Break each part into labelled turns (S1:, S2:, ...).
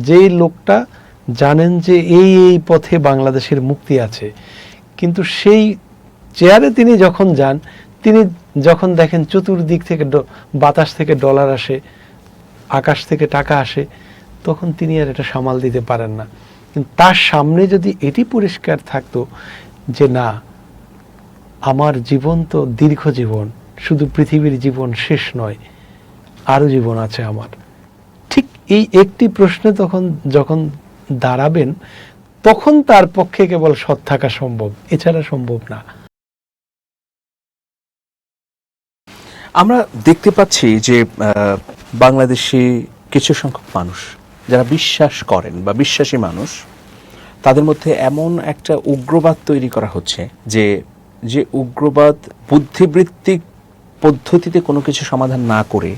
S1: যেই লোকটা জানেন যে এই পথে বাংলাদেশের মুক্তি আছে, কিন্তু সেই চেয়ারে তিনি যখন যান, তিনি যখন দেখেন চতুর্দিক থেকে বাতাস থেকে ডলার আসে, আকাশ থেকে টাকা আসে, তখন তিনি আর এটা সামাল দিতে পারেন না। কিন্তু তার সামনে যদি এটি পরিষ্কার থাকতো যে না, আমার জীবন তো দীর্ঘ জীবন, শুধু পৃথিবীর জীবন শেষ নয়, আরো জীবন আছে আমার, ঠিক এই একটি প্রশ্নে তখন যখন দাঁড়াবেন, তখন তার পক্ষে কেবল সৎ থাকা সম্ভব, এছাড়া সম্ভব না।
S2: আমরা দেখতে পাচ্ছি যে বাংলাদেশে কিছু সংখ্যক মানুষ যারা বিশ্বাস করেন বা বিশ্বাসী মানুষ, তাদের মধ্যে এমন একটা উগ্রবাদ তৈরি করা হচ্ছে যে উগ্রবাদ বুদ্ধিবৃত্তিক পদ্ধতিতে কোনো কিছু সমাধান না করে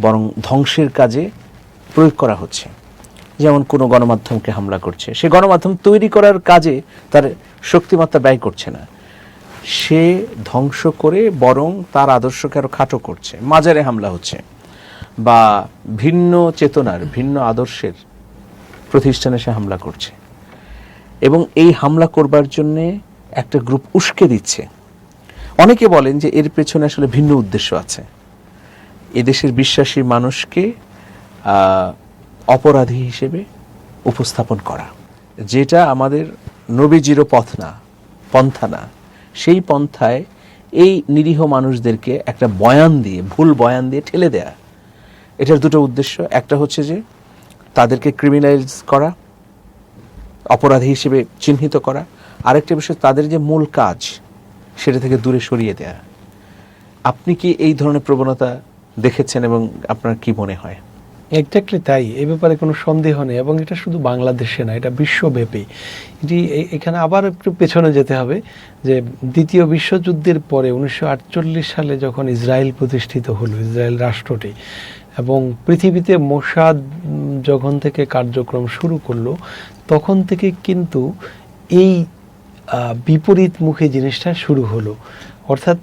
S2: বরং ধ্বংসের কাজে প্রয়োগ করা হচ্ছে। যেমন কোনো গণমাধ্যমকে হামলা করছে, সে গণমাধ্যম তৈরি করার কাজে তার শক্তিমত্তা ব্যয় করছে না, সে ধ্বংস করে বরং তার আদর্শকে আরো খাটো করছে। মাজারে হামলা হচ্ছে বা ভিন্ন চেতনার ভিন্ন আদর্শের প্রতিষ্ঠানে সে হামলা করছে, এবং এই হামলা করবার জন্যে একটা গ্রুপ উস্কে দিচ্ছে। অনেকে বলেন যে এর পেছনে আসলে ভিন্ন উদ্দেশ্য আছে, এদেশের বিশ্বাসী মানুষকে অপরাধী হিসেবে উপস্থাপন করা, যেটা আমাদের নবীজিরও পথ না, পন্থা না, সেই পন্থায় এই নিরীহ মানুষদেরকে একটা বয়ান দিয়ে, ভুল বয়ান দিয়ে ঠেলে দেয়া। এটার দুটো উদ্দেশ্য, একটা হচ্ছে যে তাদেরকে ক্রিমিনালাইজ করা, অপরাধী হিসেবে চিহ্নিত করা, আরেকটা বিষয় তাদের যে মূল কাজ সেটা থেকে দূরে সরিয়ে দেয়া। আপনি কি এই ধরনের প্রবণতা দেখেছেন এবং আপনার কি মনে হয়?
S1: এক্স্যাক্টলি তাই, এ ব্যাপারে কোনো সন্দেহ নেই। এবং এটা শুধু বাংলাদেশে না, এটা বিশ্বব্যাপী। এটি এখানে আবার একটু পেছনে যেতে হবে যে দ্বিতীয় বিশ্বযুদ্ধের পরে 1948 সালে যখন ইসরায়েল প্রতিষ্ঠিত হলো, ইসরায়েল রাষ্ট্রটি, এবং পৃথিবীতে মোসাদ যখন থেকে কার্যক্রম শুরু করলো, তখন থেকে কিন্তু এই বিপরীতমুখী জিনিসটা শুরু হলো। অর্থাৎ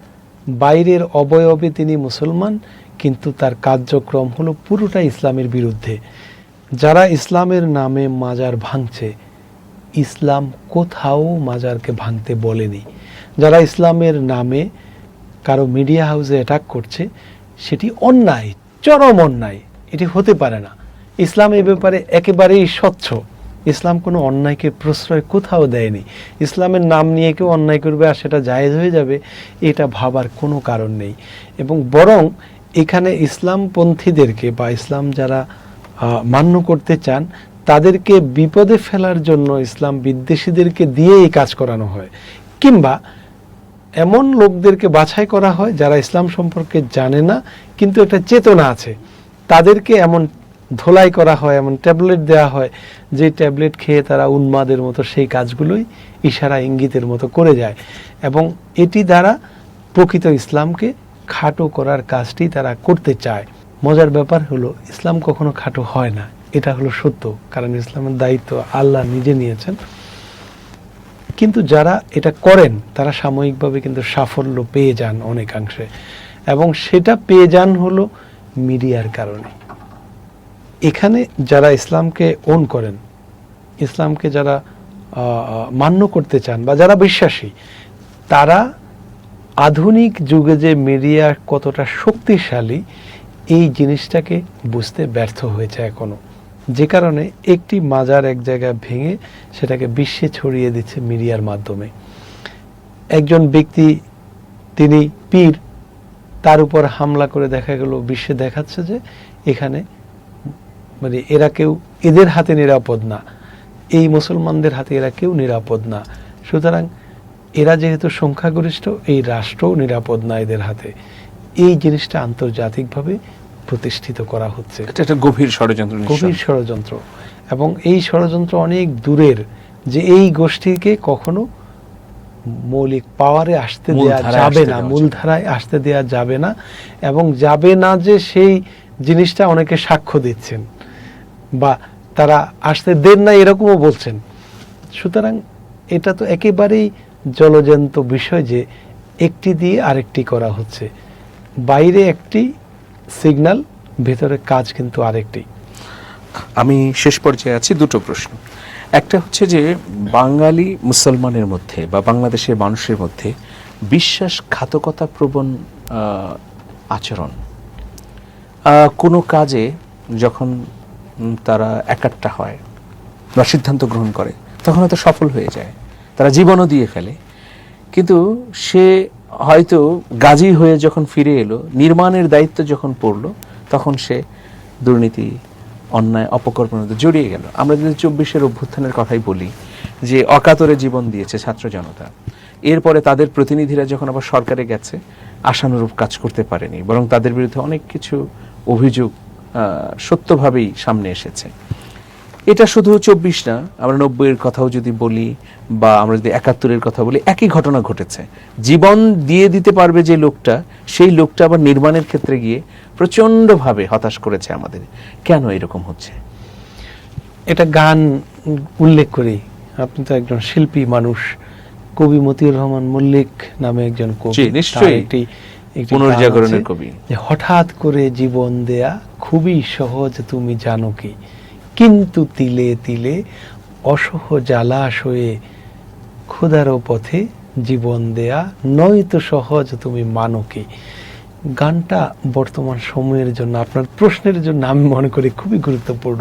S1: বাইরের অবয়বে তিনি মুসলমান, কিন্তু তার কার্যক্রম হলো পুরোটা ইসলামের বিরুদ্ধে। যারা ইসলামের নামে মাজার ভাঙছে, ইসলাম কোথাও মাজারকে ভাঙতে বলেনি। যারা ইসলামের নামে কারো মিডিয়া হাউসে অ্যাটাক করছে, সেটি অন্যায়, চরম অন্যায়, এটি হতে পারে না। ইসলাম এই ব্যাপারে একেবারেই স্বচ্ছ। ইসলাম কোনো অন্যায়কে প্রশ্রয় কোথাও দেয়নি। ইসলামের নাম নিয়ে কেউ অন্যায় করবে আর সেটা জায়েজ হয়ে যাবে, এটা ভাবার কোনো কারণ নেই। এবং বরং এখানে ইসলামপন্থীদেরকে বা ইসলাম যারা মান্য করতে চান, তাদেরকে বিপদে ফেলার জন্য ইসলাম বিদ্বেষীদেরকে দিয়ে এই কাজ করানো হয়, কিংবা এমন লোকদেরকে বাছাই করা হয় যারা ইসলাম সম্পর্কে জানে না কিন্তু একটা চেতনা আছে, তাদেরকে এমন ধোলাই করা হয়, এমন ট্যাবলেট দেওয়া হয় যে ট্যাবলেট খেয়ে তারা উন্মাদের মতো সেই কাজগুলোই ইশারা ইঙ্গিতের মতো করে যায়। এবং এটি দ্বারা প্রকৃত ইসলামকে খাটো করার কাজটি তারা করতে চায়। মজার ব্যাপার হলো, ইসলাম কখনো খাটো হয় না, এটা হলো সত্য, কারণ ইসলামের দায়িত্ব আল্লাহ নিজে নিয়েছেন। কিন্তু যারা এটা করেন তারা সাময়িকভাবে কিন্তু সাফল্য পেয়ে যান অনেকাংশে, এবং সেটা পেয়ে যান হলো মিডিয়ার কারণে। এখানে যারা ইসলামকে ওন করেন, ইসলামকে যারা মান্য করতে চান বা যারা বিশ্বাসী, তারা আধুনিক যুগে যে মিডিয়া কতটা শক্তিশালী এই জিনিসটাকে বুঝতে ব্যর্থ হয়েছে এখনো, যে কারণে একটি মাজার এক জায়গায় ভেঙে সেটাকে বিশ্বে ছড়িয়ে দিচ্ছে মিডিয়ার মাধ্যমে। একজন ব্যক্তি, তিনি পীর, তার উপর হামলা করে দেখা গেল বিশ্বে দেখাচ্ছে যে এখানে মানে এরা কেউ, এদের হাতে নিরাপদ না, এই মুসলমানদের হাতে এরা কেউ নিরাপদ না। সুতরাং এরা যেহেতু সংখ্যাগরিষ্ঠ, এই রাষ্ট্রও নিরাপদ না এদের হাতে। এই জিনিসটা আন্তর্জাতিকভাবে প্রতিষ্ঠিত করা হচ্ছে।
S2: এটা একটা গভীর ষড়যন্ত্র,
S1: গভীর ষড়যন্ত্র। এবং এই ষড়যন্ত্র অনেক দূরের, যে এই গোষ্ঠীকে কখনো মৌলিক পাওয়ারে আসতে দেওয়া যাবে না, মূলধারায় আসতে দেওয়া যাবে না। এবং যাবে না যে সেই জিনিসটা অনেকে সাক্ষ্য দিচ্ছেন বা তারা আসতে দেন না এরকমও বলছেন। সুতরাং এটা তো একেবারেই জলজন্ত বিষয় যে একটি দিয়ে আরেকটি করা হচ্ছে, বাইরে একটি সিগন্যাল, ভেতরে কাজ কিন্তু আরেকটি।
S2: আমি শেষ পর্যায়ে আছি, দুটো প্রশ্ন। একটা হচ্ছে যে বাঙালি মুসলমানের মধ্যে বা বাংলাদেশের মানুষের মধ্যে বিশ্বাসঘাতকতা প্রবণ আচরণ, কোনো কাজে যখন তারা একাট্টা হয় বা সিদ্ধান্ত গ্রহণ করে তখন হয়তো সফল হয়ে যায়, তারা জীবনও দিয়ে ফেলে, কিন্তু সে হয়তো গাজী হয়ে যখন ফিরে এলো, নির্মাণের দায়িত্ব যখন পড়লো, তখন সে দুর্নীতি, অন্যায়, অপকর্মের মধ্যে জড়িয়ে গেল। আমরা যদি 24-এর অভ্যুত্থানের কথাই বলি, যে অকাতরে জীবন দিয়েছে ছাত্র জনতা, এরপরে তাদের প্রতিনিধিরা যখন আবার সরকারে গেছে আশানুরূপ কাজ করতে পারেনি, বরং তাদের বিরুদ্ধে অনেক কিছু অভিযোগ সত্যভাবেই সামনে এসেছে। এটা শুধু 24 না, আমরা 90-এর কথাও যদি বলি বা আমরা যদি 71-এর কথা বলি, একই ঘটনা ঘটেছে। জীবন দিয়ে দিতে পারবে যে লোকটা, সেই লোকটা আবার নির্মাণের ক্ষেত্রে গিয়ে প্রচণ্ডভাবে হতাশ করেছে আমাদের। কেন এরকম হচ্ছে?
S1: এটা গান উল্লেখ করি, আপনি তো একজন শিল্পী মানুষ, কবি মতিউর রহমান মল্লিক নামে একজন কবি,
S2: জি, নিশ্চয়ই
S1: একটি
S2: পুনর্জাগরণের কবি।
S1: হঠাৎ করে জীবন দেয়া খুবই সহজ তুমি জানো কি, কিন্তু তিলে তিলে অসহজ আলাশয়ে ক্ষুধারো পথে জীবন দেয়া নয়তো সহজ তুমি মানো কি। গানটা বর্তমান সময়ের জন্য, আপনার প্রশ্নের জন্য আমি মনে করি খুবই গুরুত্বপূর্ণ।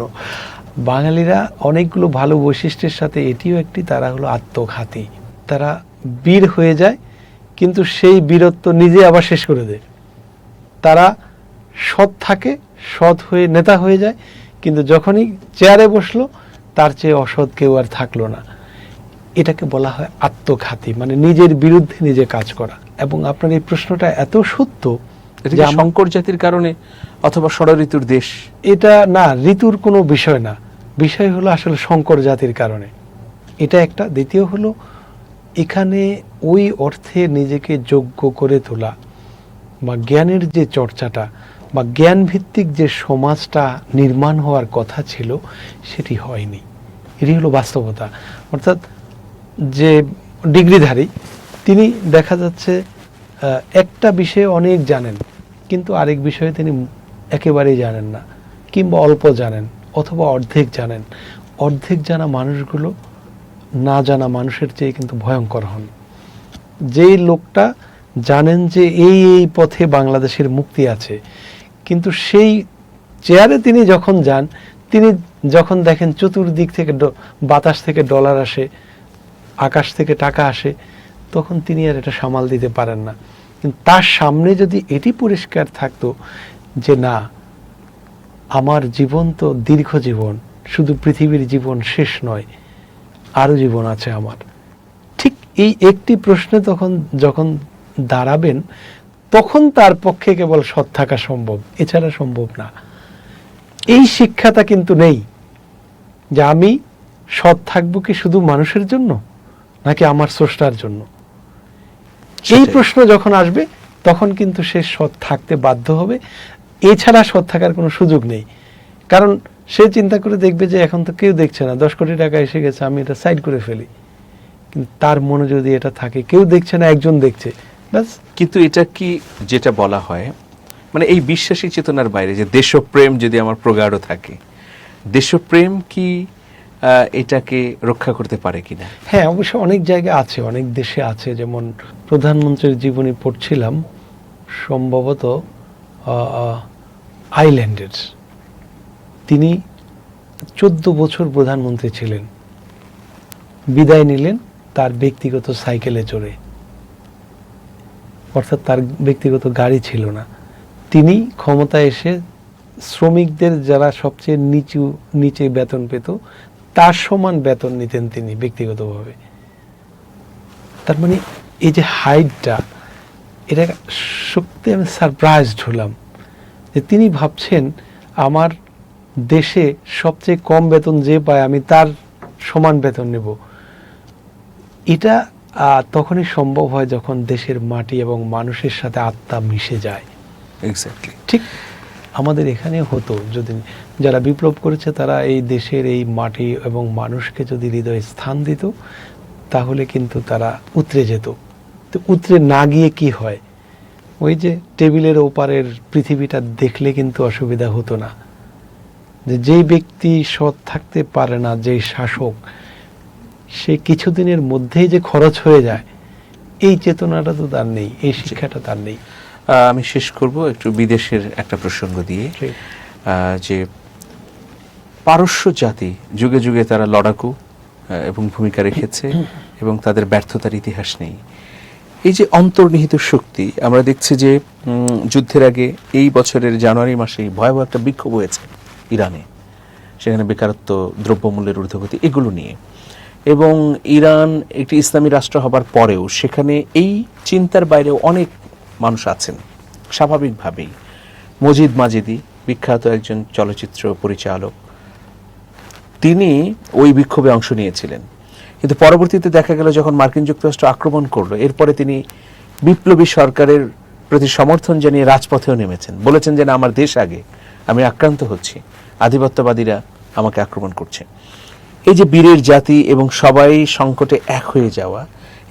S1: বাঙালিরা অনেকগুলো ভালো বৈশিষ্ট্যের সাথে এটিও একটি, তারা হলো আত্মঘাতী। তারা বীর হয়ে যায় কিন্তু সেই বীরত্ব নিজে আবার শেষ করে দেয়। তারা সৎ থাকে, সৎ হয়ে নেতা হয়ে যায়, কিন্তু যখনই চেয়ারে বসলো তার চেয়ে অসৎ কেউ আর থাকলো না। এটাকে বলা হয় আত্মঘাতী, মানে নিজের বিরুদ্ধে নিজে কাজ করা। এবং আপনার এই প্রশ্নটা এত সত্য,
S2: এটা কি শঙ্কর জাতির কারণে অথবা ষড়ঋতুর দেশ?
S1: এটা না, ঋতুর কোনো বিষয় না, বিষয় হলো আসলে শঙ্কর জাতির কারণে। এটা একটা। দ্বিতীয় হলো এখানে ওই অর্থে নিজেকে যোগ্য করে তোলা বা জ্ঞানের যে চর্চাটা বা জ্ঞান ভিত্তিক যে সমাজটা নির্মাণ হওয়ার কথা ছিল সেটি হয়নি। এটি হলো বাস্তবতা। অর্থাৎ যে ডিগ্রিধারী তিনি দেখা যাচ্ছে একটা বিষয়ে অনেক জানেন, কিন্তু আরেক বিষয়ে তিনি একেবারেই জানেন না, কিংবা অল্প জানেন অথবা অর্ধেক জানেন। অর্ধেক জানা মানুষগুলো না জানা মানুষের চেয়ে কিন্তু ভয়ঙ্কর হন। যেই লোকটা জানেন যে এই এই পথে বাংলাদেশের মুক্তি আছে, কিন্তু সেই চেয়ারে তিনি যখন যান, তিনি যখন দেখেন চতুর্দিক থেকে বাতাস থেকে ডলার আসে, আকাশ থেকে টাকা আসে, তখন তিনি আর এটা সামাল দিতে পারেন না। কিন্তু তার সামনে যদি এটি পরিষ্কার থাকতো যে না, আমার জীবন তো দীর্ঘ জীবন, শুধু পৃথিবীর জীবন শেষ নয়, আরো জীবন আছে আমার, ঠিক এই একটি প্রশ্নে তখন যখন দাঁড়াবেন, তখন তার পক্ষে কেবল সৎ থাকা সম্ভব, এছাড়া সম্ভব না। এই শিক্ষাটা কিন্তু নেই যে আমি সৎ থাকবো কি শুধু মানুষের জন্য নাকি আমার স্রষ্টার জন্য। এই প্রশ্ন যখন আসবে তখন কিন্তু সে সৎ থাকতে বাধ্য হবে, এছাড়া সৎ থাকার কোনো সুযোগ নেই। কারণ সে চিন্তা করে দেখবে যে এখন তো কেউ দেখছে না, 10 কোটি টাকা এসে গেছে, আমি এটা সাইড করে ফেলি। কিন্তু তার মনে যদি এটা থাকে, কেউ দেখছে না, একজন দেখছে, ব্যাস।
S2: কিন্তু এটা কি যেটা বলা হয়, মানে এই বিশ্বাসী চেতনার বাইরে যে দেশপ্রেম যদি আমার প্রগাঢ় থাকে, দেশপ্রেম কি এটাকে রক্ষা করতে পারে কিনা?
S1: হ্যাঁ, অবশ্য অনেক জায়গায় আছে, অনেক দেশে আছে। যেমন প্রধানমন্ত্রীর জীবনী পড়ছিলাম, সম্ভবত আইল্যান্ডের, তিনি 14 বছর প্রধানমন্ত্রী ছিলেন, বিদায় নিলেন তার ব্যক্তিগত সাইকেলে চড়ে, অর্থাৎ তার ব্যক্তিগত গাড়ি ছিল না। তিনি ক্ষমতায় এসে শ্রমিকদের যারা সবচেয়ে নিচে বেতন পেত তার সমান বেতন নিতেন তিনি ব্যক্তিগতভাবে। তার মানে এই যে হাইটটা, এটা সত্যি আমি সারপ্রাইজড হলাম যে তিনি ভাবছেন আমার দেশে সবচেয়ে কম বেতন যে পায় আমি তার সমান বেতন নেব। এটা তখনই সম্ভব হয় যখন দেশের মাটি এবং মানুষের সাথে আত্মা মিশে যায়।
S2: এক্স্যাক্টলি
S1: ঠিক আমাদের এখানে হতো, যদি যারা বিপ্লব করেছে তারা এই দেশের এই মাটি এবং মানুষকে যদি হৃদয়ে স্থান দিত, তাহলে কিন্তু তারা উতরে যেত। তো উতরে না গিয়ে কি হয়, ওই যে টেবিলের ওপারের পৃথিবীটা দেখলে কিন্তু অসুবিধা হতো না, যে যেই ব্যক্তি সৎ থাকতে পারে না, যেই শাসক, সে কিছুদিনের মধ্যেই যে খরচ হয়ে যায়, এই চেতনাটা তো তার নেই, এই শিক্ষাটা তার নেই।
S2: আমি শেষ করব একটু বিদেশের একটা প্রসঙ্গ দিয়ে, যে পারস্য জাতি যুগে যুগে তারা লড়াকু এবং ভূমিকা রেখেছে এবং তাদের ব্যর্থতার ইতিহাস নেই। এই যে অন্তর্নিহিত শক্তি, আমরা দেখছি যে যুদ্ধের আগে এই বছরের জানুয়ারি মাসেই ভয়াবহ একটা বিক্ষোভ হয়েছে ইরানে, সেখানে বেকারত্ব, দ্রব্যমূল্যের ঊর্ধ্বগতি, এগুলো নিয়ে। এবং ইরান একটি ইসলামী রাষ্ট্র হবার পরেও সেখানে এই চিন্তার বাইরেও অনেক মানুষ আছেন স্বাভাবিকভাবেই। মজিদ মাজেদি, বিখ্যাত একজন চলচ্চিত্র পরিচালক, তিনি ওই বিক্ষোভে অংশ নিয়েছিলেন। কিন্তু পরবর্তীতে দেখা গেল যখন মার্কিন যুক্তরাষ্ট্র আক্রমণ করলো, এরপরে তিনি বিপ্লবী সরকারের প্রতি সমর্থন জানিয়ে রাজপথেও নেমেছেন, বলেছেন যে না, আমার দেশ আগে, আমি আক্রান্ত হচ্ছি, আধিপত্যবাদীরা আমাকে আক্রমণ করছে। এই যে বীরের জাতি এবং সবাই সংকটে এক হয়ে যাওয়া,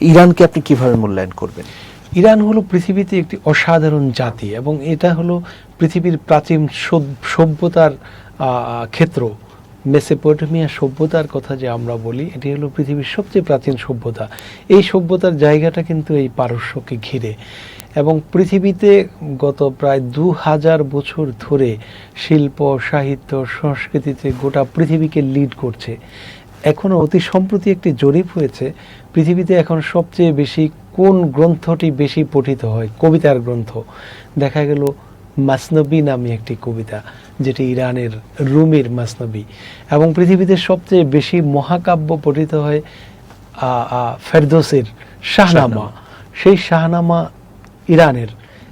S2: ইরানকে আপনি কিভাবে মূল্যায়ন করবেন?
S1: ইরান হলো পৃথিবীতে একটি অসাধারণ জাতি এবং এটা হলো পৃথিবীর প্রাচীন সভ্যতার ক্ষেত্র। মেসোপটেমিয়া সভ্যতার কথা যে আমরা বলি, এটি হলো পৃথিবীর সবচেয়ে প্রাচীন সভ্যতা। এই সভ্যতার জায়গাটা কিন্তু এই পারস্যকে ঘিরে, এবং পৃথিবীতে গত প্রায় 2000 বছর ধরে শিল্প, সাহিত্য, সংস্কৃতিতে গোটা পৃথিবীকে লিড করছে। এখনও অতি সম্প্রতি একটি জরিপ হয়েছে, পৃথিবীতে এখন সবচেয়ে বেশি কোন গ্রন্থটি বেশি পঠিত হয়, কবিতার গ্রন্থ। দেখা গেল মাসনবী নামে একটি কবিতা, যেটি ইরানের রুমির মাসনবী। এবং পৃথিবীতে সবচেয়ে বেশি মহাকাব্য পঠিত হয় ফেরদৌসের শাহনামা। সেই শাহনামা ইরানের,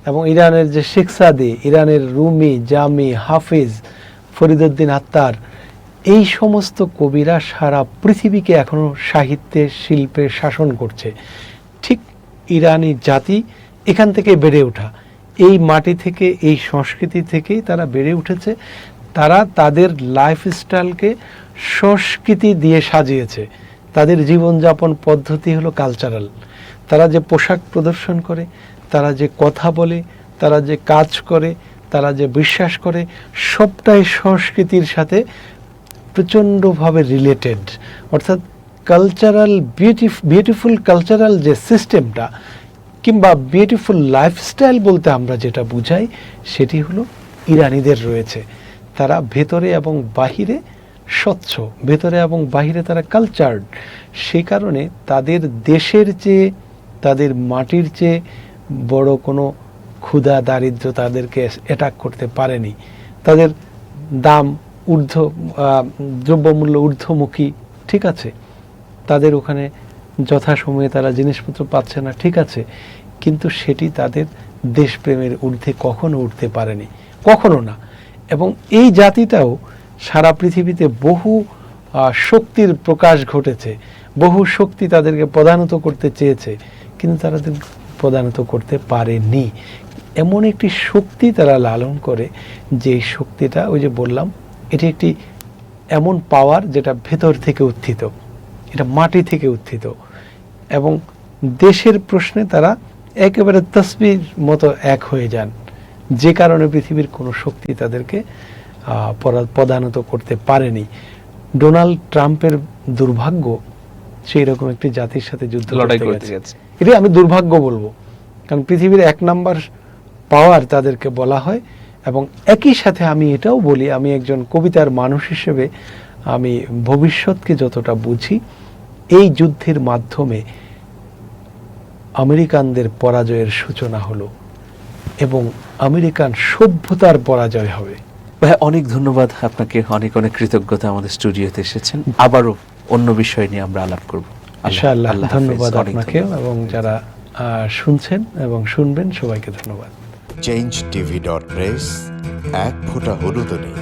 S1: এবং ইরানের যে শেখসাদি, ইরানের রুমি, জামি, হাফিজ, ফরিদউদ্দিন আত্তার, এই সমস্ত কবিরা সারা পৃথিবীকে এখনো সাহিত্যে, শিল্পে শাসন করছে। ঠিক ইরানি জাতি এখান থেকে বেড়ে ওঠা, এই মাটি থেকে, এই সংস্কৃতি থেকেই তারা বেড়ে উঠেছে। তারা তাদের লাইফস্টাইলকে সংস্কৃতি দিয়ে সাজিয়েছে। তাদের জীবনযাপন পদ্ধতি হলো কালচারাল। তারা যে পোশাক প্রদর্শন করে, তারা যে কথা বলে, তারা যে কাজ করে, তারা যে বিশ্বাস করে, সবটাই সংস্কৃতির সাথে প্রচণ্ডভাবে রিলেটেড। অর্থাৎ কালচারাল বিউটিফুল কালচারাল যে সিস্টেমটা কিংবা বিউটিফুল লাইফস্টাইল বলতে আমরা যেটা বুঝাই, সেটি হলো ইরানিদের রয়েছে। তারা ভেতরে এবং বাহিরে স্বচ্ছ, ভেতরে এবং বাহিরে তারা কালচার্ড। সেই কারণে তাদের দেশের চেয়ে, তাদের মাটির চেয়ে বড় কোনো ক্ষুধা, দারিদ্র তাদেরকে অ্যাটাক করতে পারেনি। তাদের দাম দ্রব্যমূল্য ঊর্ধ্বমুখী, ঠিক আছে, তাদের ওখানে যথাসময়ে তারা জিনিসপত্র পাচ্ছে না, ঠিক আছে, কিন্তু সেটি তাদের দেশপ্রেমের ঊর্ধ্বে কখনো উঠতে পারেনি, কখনো না। এবং এই জাতিটাও সারা পৃথিবীতে বহু শক্তির প্রকাশ ঘটেছে, বহু শক্তি তাদেরকে প্রধানত করতে চেয়েছে, কিন্তু তারা প্রধানত করতে পারেনি। এমন একটি শক্তি তারা লালন করে, যে শক্তিটা, ওই যে বললাম, এটি একটি এমন পাওয়ার যেটা ভেতর থেকে উত্থিত, এটা মাটি থেকে উত্থিত। এবং দেশের প্রশ্নে তারা একেবারে তসবির মতো এক হয়ে যান, যে কারণে পৃথিবীর কোনো শক্তি তাদেরকে প্রধানত করতে পারেনি। ডোনাল্ড ট্রাম্পের দুর্ভাগ্য সেই রকম একটি জাতির সাথে যুদ্ধ করতে গেছে। এটা আমি দুর্ভাগ্য বলবো, কারণ পৃথিবীর 1 নাম্বার পাওয়ার তাদেরকে বলা হয়। এবং একই সাথে আমি এটাও বলি, আমি একজন কবিতার মানুষ হিসেবে আমি ভবিষ্যৎকে যতটা বুঝি, এই যুদ্ধের মাধ্যমে আমেরিকানদের পরাজয়ের সূচনা হলো এবং আমেরিকান সভ্যতার পরাজয় হবে।
S2: ভাই, অনেক ধন্যবাদ আপনাকে, অনেক অনেক কৃতজ্ঞতা আমাদের স্টুডিওতে এসেছেন। আবারও অন্য বিষয় নিয়ে আমরা আলাপ করব
S1: ইনশাআল্লাহ। ধন্যবাদ আপনাকেও, এবং যারা শুনছেন এবং শুনবেন সবাইকে ধন্যবাদ।
S3: changeTV.press, এক ফোঁটা হলুদও নেই।